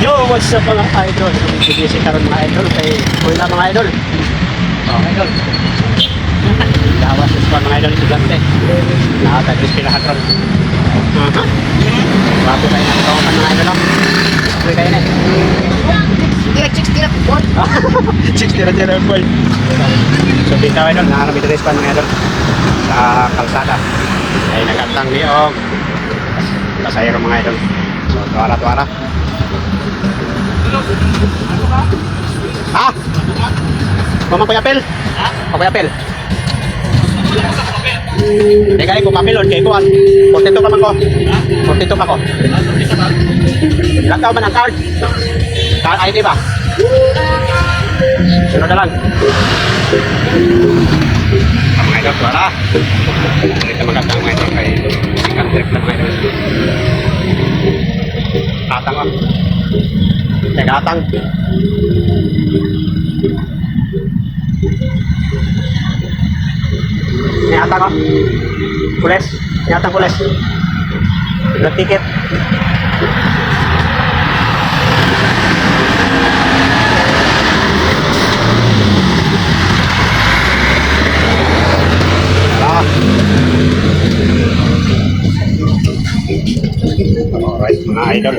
Yo, what's up mga idol? Busy karon mga idol kay kuya mga idol. Oh, idol. Lawas sa mga idol sigante. Nakatagis pila hatron. Bago kayo ng tawakan mga idol. Okay kayo na. Chicks tira po. Chicks tira po. So bitaw idol, nakarami dres pa mga idol sa kalsada. Ay nakatang liog. Pasayro mga idol. So tuwara-tuwara. Ah? Mama ko yapel? Ha? Ako yapel? Hindi kaya ko papel kay ko. 42 pa man ko. 42 pa ko. Ilang taon man ang card? Card ID ba? Sunod na lang. Mga idol, tuwara. Ito magandang mga idol kay sikat trip lang mga idol. Atang ko. Teka, atang. Ini atang ko. Pules. Ini atang pules. Udah tiket. Ah. Alright mga idol.